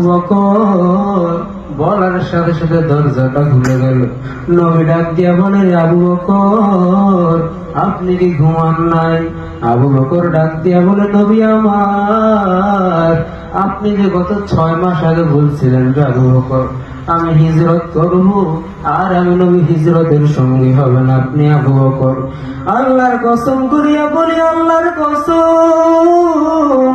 বকর বলার সাথে সাথে দরজাটা খুলে গেল। নবী ডাক দিয়া বলে, আবু বকর আপনি কি ঘুমান নাই? আবু বকর ডাক দিয়া বলে, নবী আমার, আপনি যে গত 6 মাস আগে বলছিলেন যে আবু বকর আমি হিজরত করব, আর আমি নবী হিজরতের সঙ্গী হবেন আপনি আবু বকর। আল্লাহর কসম করিয়া বলি, আল্লাহর কসম,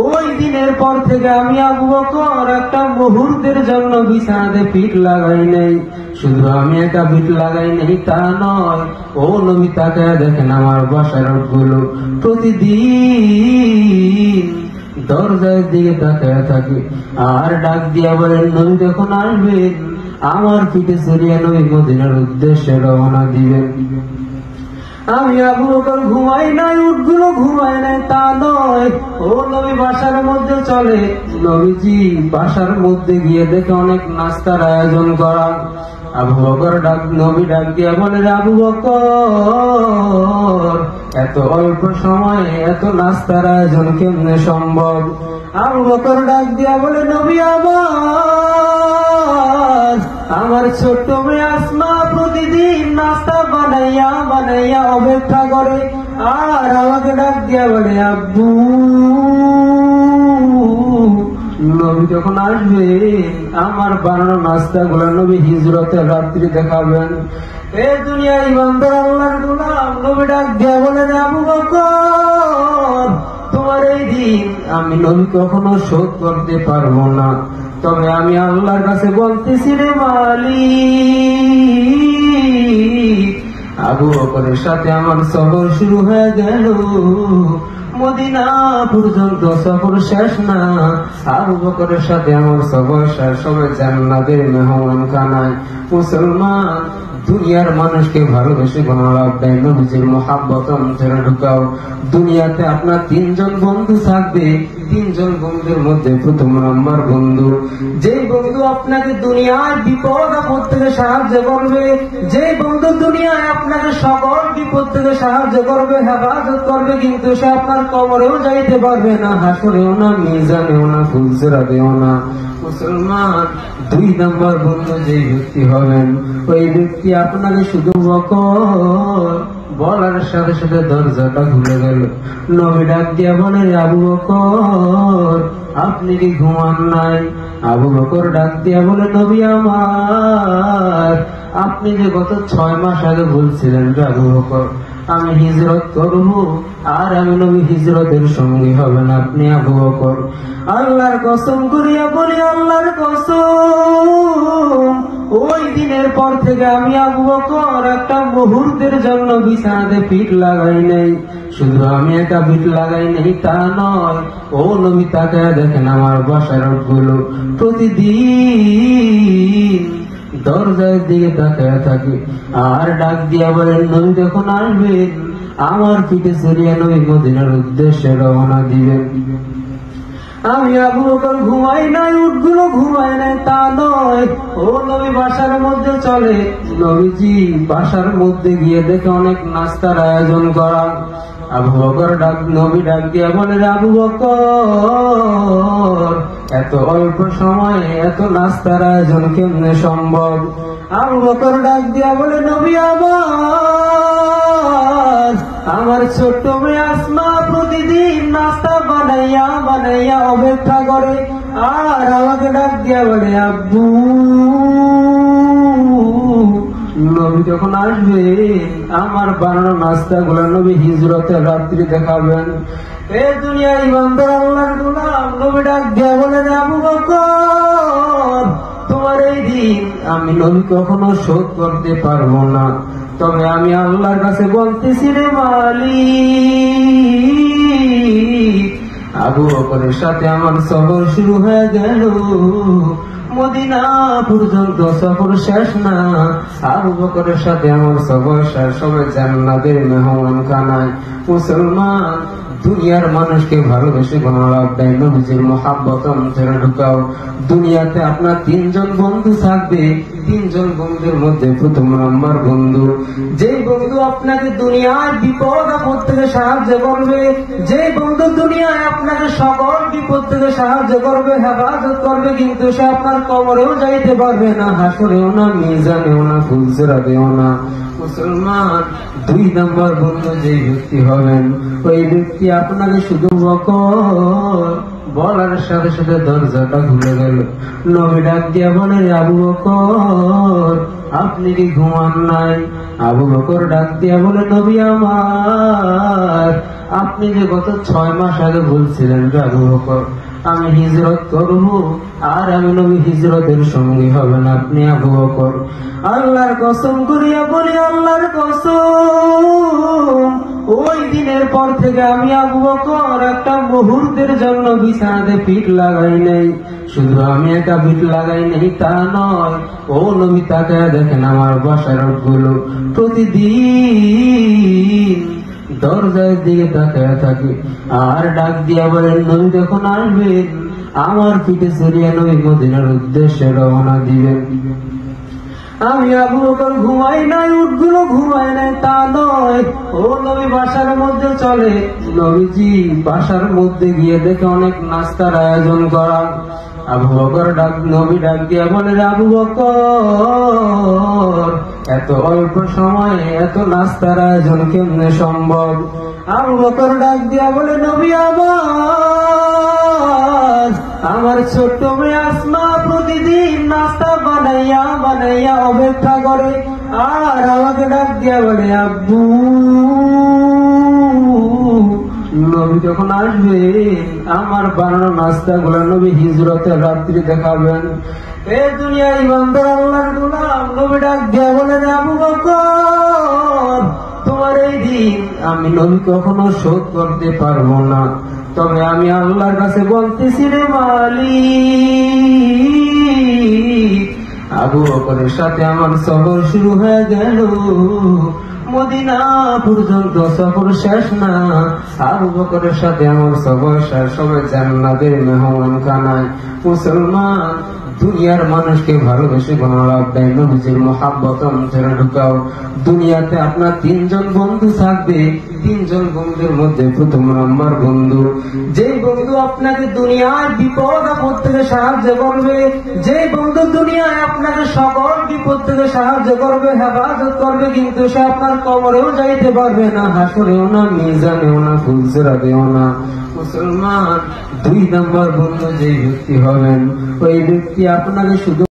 ওই দিনের পর থেকে আমি আবু বকর একটা মুহূর্তের জন্য বিছানাতে পিঠ লাগাই নাই। শুধু আমি একা পিঠ লাগাই নাই তা নয়, ও নবী তাকায়া দেখেন আমার বাসার গুলো প্রতিদিন দরজার দিকে তাকায়া থাকে আর ডাক দিয়া বলেন, নবী যখন আসবেন আমার পিঠে চড়িয়া নবী মদিনার উদ্দেশ্যে রওনা দিবেন। আমি আবু বকর ঘুমাই নাই, উটগুলো ঘুমাই নাই তা নয়, ও নবী বাসার মধ্যে চলে। নবীজি বাসার মধ্যে গিয়ে দেখে অনেক নাস্তার আয়োজন করা। আবু বকর নবী ডাক দিয়া বলে, আবু বকর এত অল্প সময়ে এত নাস্তার আয়োজন কেমনে সম্ভব? আবু বকর ডাক দিয়া বলে, নবী আমার ছোট্ট মেয়ে আসমা প্রতিদিন নাস্তা বানাইয়া বানাইয়া অপেক্ষা করে, আর আমাকে ডাক দিয়া বলে, আব্বু নবী যখন আসবে আমার বানানো নাস্তা গুলা নবী হিজরতের রাত্রি দেখাবেন। এ দুনিয়া ইমানদার আল্লাহর গোলাম, নবী ডাক দিয়া বলে, আবু বকর তোমার এই দিন আমি নবী কখনো শোধ করতে পারবো না, তবে আমি আল্লাহর কাছে বলতেছি রে মালিক। আবু বকরের সাথে আমার সফর শুরু হয়ে গেল, মদিনা পর্যন্ত সফর শেষ না, আবু বকরের সাথে আমার সফর শেষ হবে জান্নাতের মেহমান খানায়। মুসলমান, দুনিয়ার মানুষকে ভালোবেসে কোনো লাভ দেয়, নবীজির মহাব্বত অন্তরে ঢুকাও। দুনিয়াতে আপনার 3 জন বন্ধু থাকবে, 3 জন বন্ধুর মধ্যে প্রথম নম্বর বন্ধু, যে বন্ধু আপনাকে দুনিয়ার বিপদ আপদ থেকে সাহায্য করবে, যে বন্ধু দুনিয়ায় আপনাকে সকল বিপদ থেকে সাহায্য করবে, হেফাজত করবে, কিন্তু সে আপনার কবরেও যাইতে পারবে না, হাসরেও না, মিজানেও না, ফুলসিরাতেও না। মুসলমান, 2 নম্বর বন্ধু যে ব্যক্তি হবেন, ওই ব্যক্তি আপনাকে শুধু বকর বলার সাথে সাথে দরজাটা খুলে গেল। নবী ডাক দিয়া বলে, আবু বকর আপনি কি ঘুমান নাই? আবু বকর ডাক দিয়া বলে, নবী আমার, আপনি যে গত 6 মাস আগে বলছিলেন যে আবু বকর আমি হিজরত করব, আর আমি নবী হিজরতের সঙ্গী হবেন আপনি আবু বকর। আল্লাহর কসম করিয়া বলি, আল্লাহর কসম, ওই দিনের পর থেকে আমি আবু বকর একটা মুহূর্তের জন্য বিছানাতে পিঠ লাগাই নাই। শুধু আমি একা পিঠ লাগাই নাই তা নয়, ও নবী তাকায়া দেখেন আমার বাসার গুলো প্রতিদিন দরজার দিকে তাকায়া থাকে আর ডাক দিয়া বলেন, নবী যখন আসবেন আমার পিঠে চড়িয়া নবী মদিনার উদ্দেশ্যে রওনা দিবেন। আমি আবু বকর ঘুমাই নাই, উটগুলো ঘুমাই নাই তা নয়, ও নবী বাসার মধ্যে চলে। নবীজি বাসার মধ্যে গিয়ে দেখে অনেক নাস্তার আয়োজন করা। আবু বকর নবী ডাক দিয়া বলে, আবু বকর এত অল্প সময়ে এত নাস্তার আয়োজন কেমনে সম্ভব? আবু বকর ডাক দিয়া বলে, নবী আমার ছোট্ট মেয়ে আসমা প্রতিদিন নাস্তা বানাইয়া বানাইয়া অপেক্ষা করে, আর আমাকে ডাক দিয়া বলে, আব্বু নবী যখন আসবে আমার বানানো নাস্তা গুলা নবী হিজরতের রাত্রি দেখাবেন। এ দুনিয়া ইমানদার আল্লাহর গোলাম, নবী ডাক দিয়া বলে, আবু বকর তোমার এই দিন আমি নবী কখনো শোধ করতে পারবো না, তবে আমি আল্লাহর কাছে বলতেছি রে মালিক। আবু বকরের সাথে আমার সফর শুরু হয়ে গেল, মদিনা পর্যন্ত সফর শেষ না, আবু বকরের সাথে আমার সফর শেষ হবে জান্নাতের মেহমান খানায়। মুসলমান, দুনিয়ার মানুষকে ভালোবেসে কোনো লাভ দেয়, নবীজির মোহাব্বত অন্তরে ঢুকাও। দুনিয়াতে আপনার তিনজন বন্ধু থাকবে, তিনজন বন্ধুর মধ্যে প্রথম নম্বর বন্ধু, যে বন্ধু আপনাকে দুনিয়ার বিপদ আপদ থেকে সাহায্য করবে, যে বন্ধু দুনিয়ায় আপনাকে সকল বিপদ থেকে সাহায্য করবে, হেফাজত করবে, কিন্তু সে আপনার কবরেও যাইতে পারবে না, হাসরেও না, মিজানেও না, ফুলসিরাতেও না। মুসলমান, দুই নম্বর বন্ধু যে ব্যক্তি হবেন, ওই ব্যক্তি আপনাকে শুধু বলার সাথে সাথে দরজাটা খুলে গেল। নবী ডাক দিয়া বলে, আবু বকর আপনি কি ঘুমান নাই? আবু বকর ডাক দিয়া বলে, নবী আমার, আপনি যে গত 6 মাস আগে বলছিলেন আবু বকর আমি হিজরত করব, আর আমি নবী হিজরতের সঙ্গী হবেন আপনি আবু বকর। আল্লাহর কসম করিয়া বলি, আল্লাহর কসম, ওই দিনের পর থেকে আমি আবু বকর একটা মুহূর্তের জন্য বিছানাতে পিঠ লাগাই নাই। শুধু আমি একা পিঠ লাগাই নাই তা নয়, ও নবী তাকায় দেখেন আমার বাসার গুলো প্রতিদিন দরজার দিকে তাকায় থাকে, আর ডাক দিয়া বলেন, নবী যখন আসবেন আমার পিঠে চড়িয়ে নবী মদিনার উদ্দেশ্যে রওনা দিবেন। আমি আবু বকর ঘুমাই নাই, উটগুলো ঘুমাই নাই তা নয়, ও নবী বাসার মধ্যে চলে। নবীজি বাসার মধ্যে গিয়ে দেখে অনেক নাস্তার আয়োজন করা। আবু বকর নবী ডাক দিয়া বলে, আবু বকর এত অল্প সময়ে এত নাস্তার আয়োজন কেমনে সম্ভব? আবু বকর ডাক দিয়া বলে, নবী আমার ছোট্ট মেয়ে আসমা প্রতিদিন নাস্তা বানাইয়া বানাইয়া অপেক্ষা করে, আর আমাকে ডাক দিয়া বলে, আব্বু নবী যখন আসবে আমার বানানো নাস্তা গুলা নবী হিজরতের রাত্রি দেখাবেন। এ দুনিয়া ইমানদার আল্লাহর গোলাম, নবী ডাক দিয়া বলে, আবু বকর তোমার এই দিন আমি নবী কখনো শোধ করতে পারবো না, তবে আমি আল্লাহর কাছে বলতেছি রে মালিক, আবু বকরের সাথে আমার সফর শুরু হয়ে গেল, মদিনা পর্যন্ত সফর শেষ না, আবু বকরের সাথে আমার সফর শেষ হবে জান্নাতের মেহমান খানায়। মুসলমান, দুনিয়ার মানুষকে ভালোবেসে কোনো লাভ দেয়, নবীজির মোহাব্বত অন্তরে ঢুকাও। দুনিয়াতে আপনার তিনজন বন্ধু থাকবে, তিনজন বন্ধুর মধ্যে প্রথম নম্বর বন্ধু, যে বন্ধু আপনাকে দুনিয়ার বিপদ আপদ থেকে সাহায্য করবে, যে বন্ধু দুনিয়ায় আপনাকে সকল বিপদ থেকে সাহায্য করবে, হেফাজত করবে, কিন্তু সে আপনার কবরেও যাইতে পারবে না, হাসরেও না, মিজানেও না, ফুলসিরাতেও না। মুসলমান, দুই নম্বর বন্ধু যে ব্যক্তি হবেন, ওই ব্যক্তি আপনাকে শুধু